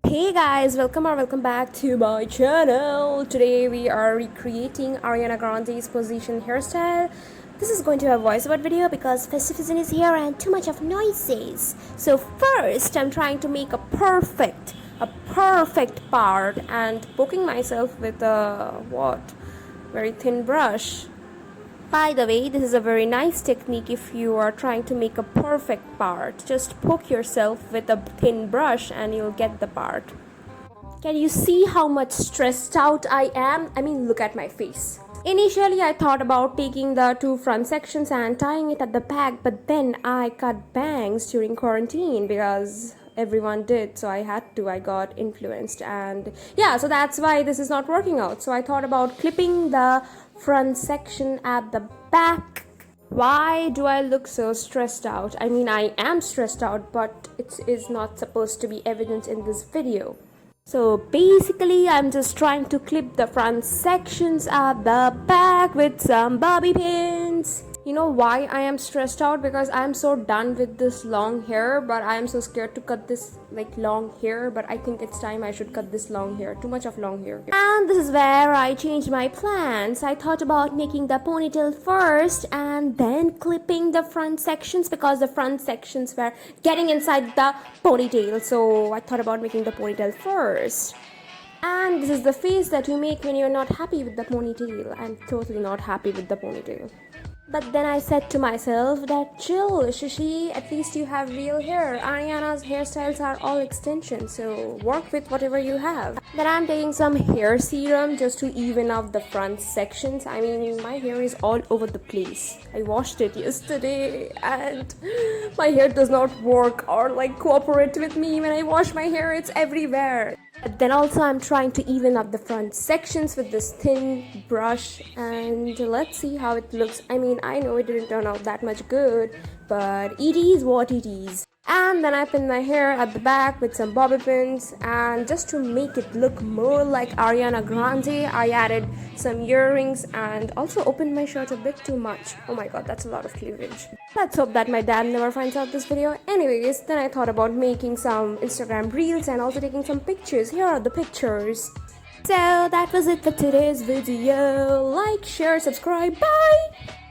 Hey guys, welcome back to my channel. Today we are recreating Ariana Grande's position hairstyle. This is going to be a voiceover video because festive season is here and too much of noises. So first I'm trying to make a perfect part and poking myself with a very thin brush. By the way, this is a very nice technique if you are trying to make a perfect part. Just poke yourself with a thin brush and you'll get the part. Can you see how much stressed out I am? I mean, look at my face. Initially, I thought about taking the two front sections and tying it at the back, but then I cut bangs during quarantine because everyone did, so I had to. I got influenced, and yeah, so that's why this is not working out. So I thought about clipping the front section at the back. Why do I look so stressed out? I mean, I am stressed out, but it is not supposed to be evident in this video. So basically, I'm just trying to clip the front sections at the back with some bobby pins. You know why I am stressed out? Because I'm so done with this long hair, but I am so scared to cut this long hair, but I think it's time I should cut this long hair. Too much of long hair. And this is where I changed my plans. I thought about making the ponytail first and then clipping the front sections because the front sections were getting inside the ponytail. So I thought about making the ponytail first. And this is the face that you make when you're not happy with the ponytail. I'm totally not happy with the ponytail. But then I said to myself that chill, Shishi, at least you have real hair. Ariana's hairstyles are all extensions, so work with whatever you have. Then I'm taking some hair serum just to even out the front sections. I mean, my hair is all over the place. I washed it yesterday and my hair does not work or cooperate with me. When I wash my hair, it's everywhere. But then also I'm trying to even up the front sections with this thin brush and let's see how it looks. I mean, I know it didn't turn out that much good, but it is what it is. And then I pin my hair at the back with some bobby pins, and just to make it look more like Ariana Grande, I added some earrings and also opened my shirt a bit too much. Oh my god, that's a lot of cleavage. Let's hope that my dad never finds out this video. Anyways, then I thought about making some Instagram reels and also taking some pictures. Here are the pictures. So that was it for today's video. Like, share, subscribe. Bye!